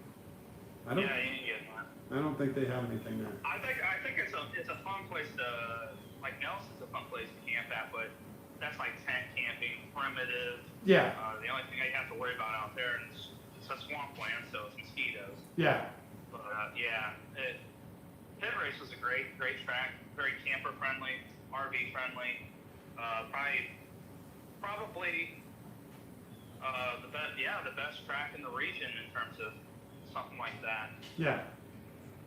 I don't. Yeah, you can get one. I don't think they have anything there. I think it's a fun place to, like, Nelson's a fun place to camp at, but that's like tent camping, primitive. Yeah. The only thing you have to worry about out there is it's a swampland, so it's mosquitoes. Yeah. But PittRace was a great track, very camper friendly, RV friendly. Probably the best track in the region in terms of something like that. Yeah.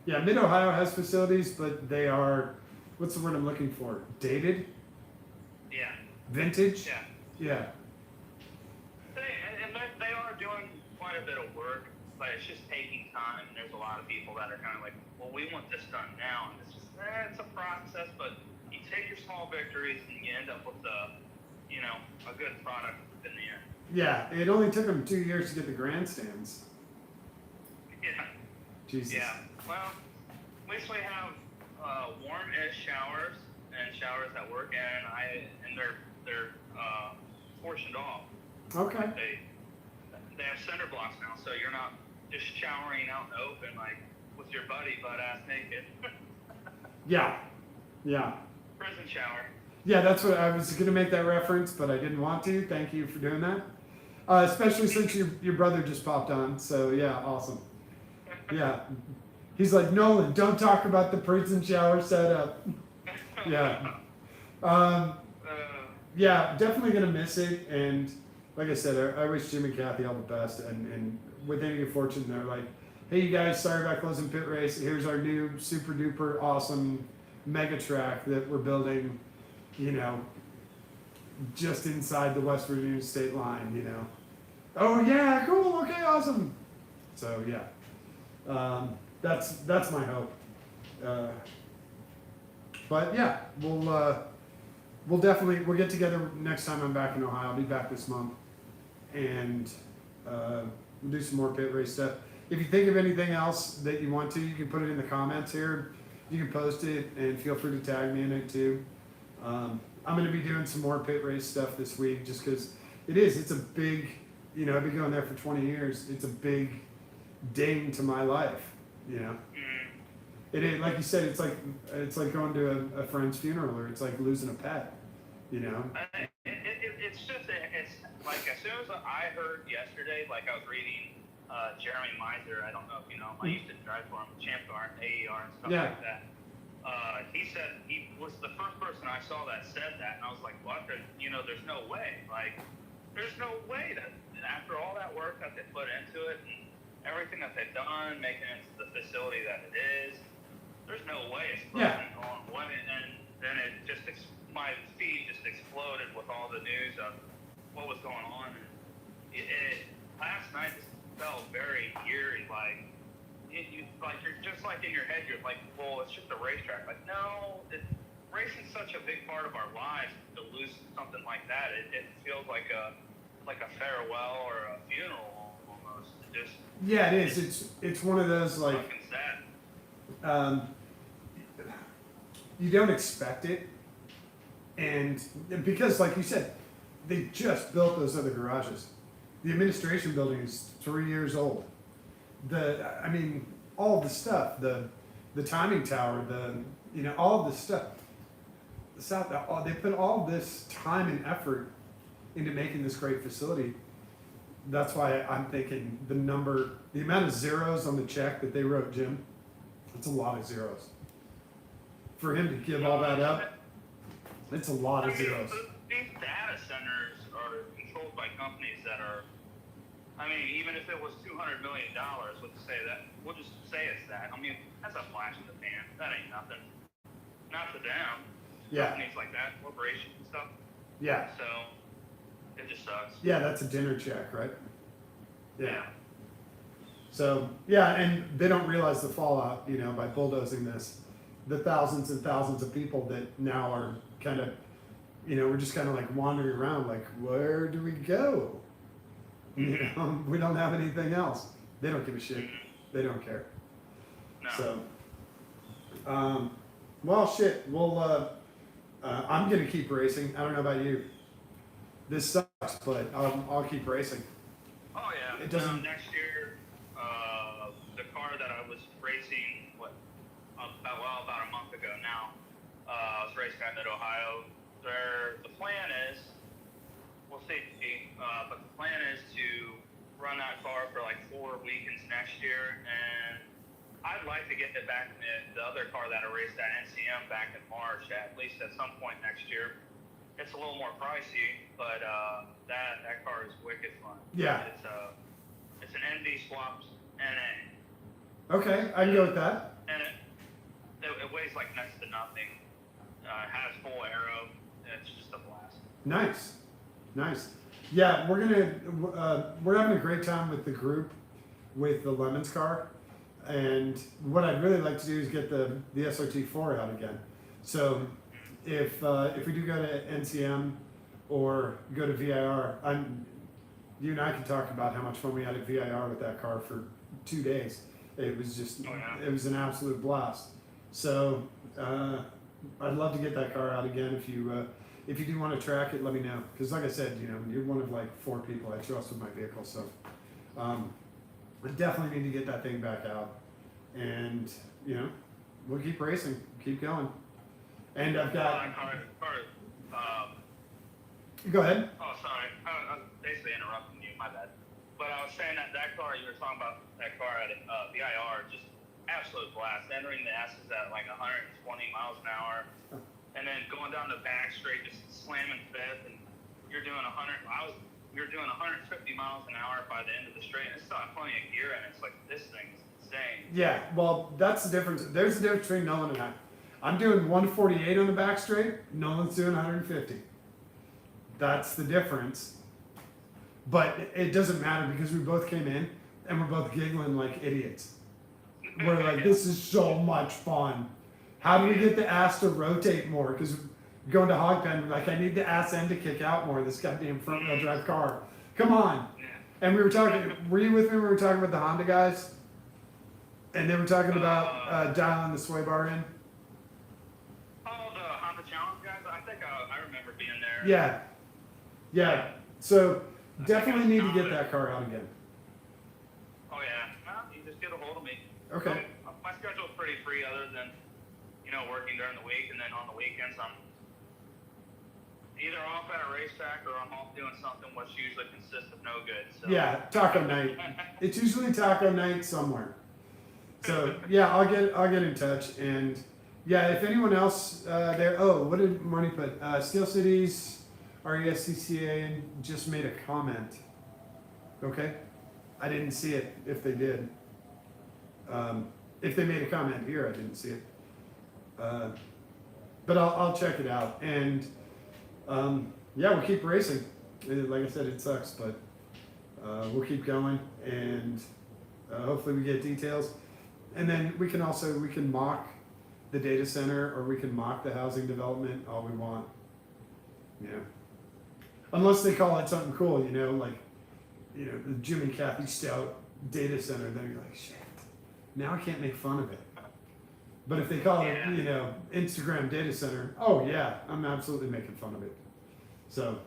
Yeah. Mid Ohio has facilities, but they are. What's the word I'm looking for? Dated. Yeah. Vintage. Yeah. Yeah. They are doing quite a bit of work, but it's just taking time. And there's a lot of people that are kind of like, well, we want this done now, and it's just it's a process. But you take your small victories, and you end up with a good product in the end. Yeah. It only took them 2 years to get the grandstands. Yeah. Jesus. Yeah. Well, at least we have warm-ish showers and showers that work, and they're portioned off. Okay. They have center blocks now, so you're not just showering out in the open like with your buddy butt ass naked. Yeah. Yeah. Prison shower. Yeah, that's what I was going to make that reference, but I didn't want to. Thank you for doing that. Especially since your brother just popped on. So yeah, awesome. Yeah. He's like, Nolan, don't talk about the prison shower setup. Yeah. Yeah, definitely going to miss it. And like I said, I wish Jim and Kathy all the best. And with any good fortune, they're like, hey, you guys, sorry about closing Pit Race. Here's our new super duper awesome mega track that we're building, just inside the West Virginia state line, Oh yeah, cool, okay, awesome. So yeah, that's my hope. But yeah, we'll get together next time I'm back in Ohio. I'll be back this month, and we'll do some more pit race stuff. If you think of anything else that you want to, you can put it in the comments here. You can post it, and feel free to tag me in it too. I'm going to be doing some more pit race stuff this week, just because it's a big, I've been going there for 20 years. It's a big ding to my life, It is, like you said, it's like going to a friend's funeral, or it's like losing a pet, It's just it's like, as soon as I heard yesterday, like I was reading Jeremy Miser, I don't know if you know him, I used to drive for him, Champ Car, AER, and stuff like that. He said he was the first person I saw that said that, and I was like, what? There's no way. Like, there's no way that after all that work that they put into it and everything that they've done, making it the facility that it is, there's no way it's going one. And then my feed just exploded with all the news of what was going on. And last night just felt very eerie, like. You're just like in your head, you're like, well, it's just a racetrack. Like, no, racing's such a big part of our lives. To lose something like that, it feels like a farewell or a funeral almost. Yeah, it is. It's one of those, like, fucking sad. You don't expect it, and because, like you said, they just built those other garages. The administration building is 3 years old. All the stuff, the timing tower, all of the stuff. They put all this time and effort into making this great facility. That's why I'm thinking the amount of zeros on the check that they wrote Jim, it's a lot of zeros. For him to give all that up, it's a lot of zeros. These data centers are controlled by companies that are, even if it was $200 million, we'll just say it's that. That's a flash in the pan. That ain't nothing. Not to them. Yeah. Companies like that, corporations and stuff. Yeah. So, it just sucks. Yeah, that's a dinner check, right? Yeah. So, yeah, and they don't realize the fallout, by bulldozing this. The thousands and thousands of people that now are kind of, we're just kind of like wandering around, like, where do we go? We don't have anything else. They don't give a shit. They don't care. No. So, Well, shit. Well, I'm gonna keep racing. I don't know about you. This sucks, but I'll keep racing. Oh yeah. It doesn't. Next year, the car that I was racing, about a month ago now, I was racing at Mid Ohio. The plan is, we'll see, but the plan is to run that car for like 4 weekends next year, and I'd like to get it back in the other car that I raced at NCM back in March, at least at some point next year. It's a little more pricey, but that car is wicked fun. Yeah. It's an ND swapped NA. Okay, I can go with that. And it weighs like next to nothing. Has full aero. It's just a blast. Nice, nice. Yeah, we're having a great time with the group with the Lemons car, and what I'd really like to do is get the SRT4 out again. So if we do go to NCM or go to VIR, you and I can talk about how much fun we had at VIR with that car for 2 days. It was just, it was an absolute blast. So I'd love to get that car out again. If you do want to track it, let me know. Because like I said, you're one of like 4 people I trust with my vehicle. So I definitely need to get that thing back out. And, we'll keep racing, keep going. And I've got... Go ahead. Oh, sorry. I was basically interrupting you. My bad. But I was saying that car, you were talking about that car at VIR, just absolute blast. Entering the S's at like 120 miles an hour. And then going down the back straight, just slamming fifth. And you're doing 150 miles an hour by the end of the straight. And it's still have plenty of gear in it. It's like, this thing's insane. Yeah, well, that's the difference. There's the difference between Nolan and I. I'm doing 148 on the back straight. Nolan's doing 150. That's the difference. But it doesn't matter because we both came in and we're both giggling like idiots. We're like, this is so much fun. How do we get the ass to rotate more? Because going to hog pen, like, I need the ass end to kick out more, this goddamn front wheel drive car. Come on. And we were talking, were you with me when we were talking about the Honda guys? And they were talking about dialing the sway bar in? Oh, the Honda Challenge guys? I think I remember being there. Yeah. Yeah. So definitely need to get that car out again. Oh yeah. No, you just get a hold of me. Okay. So, my schedule's pretty free other than, working during the week, and then on the weekends I'm either off at a racetrack or I'm off doing something which usually consists of no good. So. Yeah, taco night. It's usually taco night somewhere. So yeah, I'll get in touch, and yeah, if anyone else there. Oh, what did Marty put? Steel Cities RESCCA and just made a comment. Okay, I didn't see it. If they did, if they made a comment here, I didn't see it. But I'll check it out, and yeah, we'll keep racing. Like I said, it sucks, but we'll keep going, and hopefully we get details. And then we can mock the data center, or we can mock the housing development all we want. Unless they call it something cool, like the Jim and Kathy Stout data center, then you're like, shit, now I can't make fun of it. But if they call it, Instagram data center, oh yeah, I'm absolutely making fun of it. So,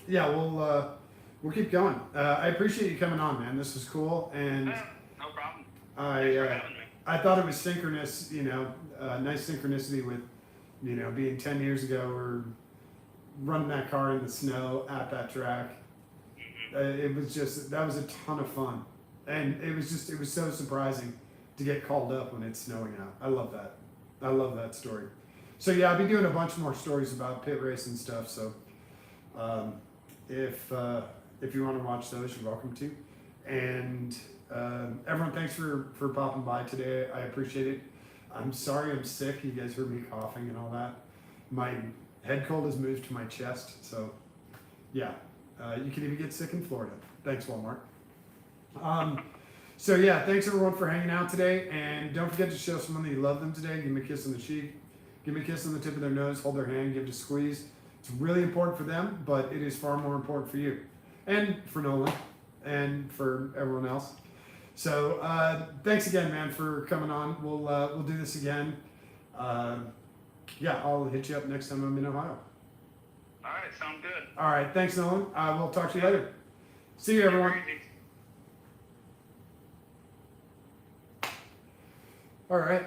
yeah, we'll keep going. I appreciate you coming on, man. This was cool, and no problem. Thanks for having me. I thought it was synchronous. Nice synchronicity with, being 10 years ago or running that car in the snow at that track. It was that was a ton of fun, and it was so surprising to get called up when it's snowing out. I love that. I love that story. So yeah, I'll be doing a bunch more stories about pit race and stuff. So if you want to watch those, you're welcome to. And everyone, thanks for popping by today. I appreciate it. I'm sorry I'm sick. You guys heard me coughing and all that. My head cold has moved to my chest. So yeah, you can even get sick in Florida. Thanks, Walmart. So yeah, thanks everyone for hanging out today, and don't forget to show someone that you love them today. Give them a kiss on the cheek, give them a kiss on the tip of their nose, hold their hand, give it a squeeze. It's really important for them, but it is far more important for you, and for Nolan, and for everyone else. So thanks again, man, for coming on. We'll do this again. Yeah, I'll hit you up next time I'm in Ohio. All right, sounds good. All right, thanks, Nolan. We'll talk to you later. See you, everyone. All right.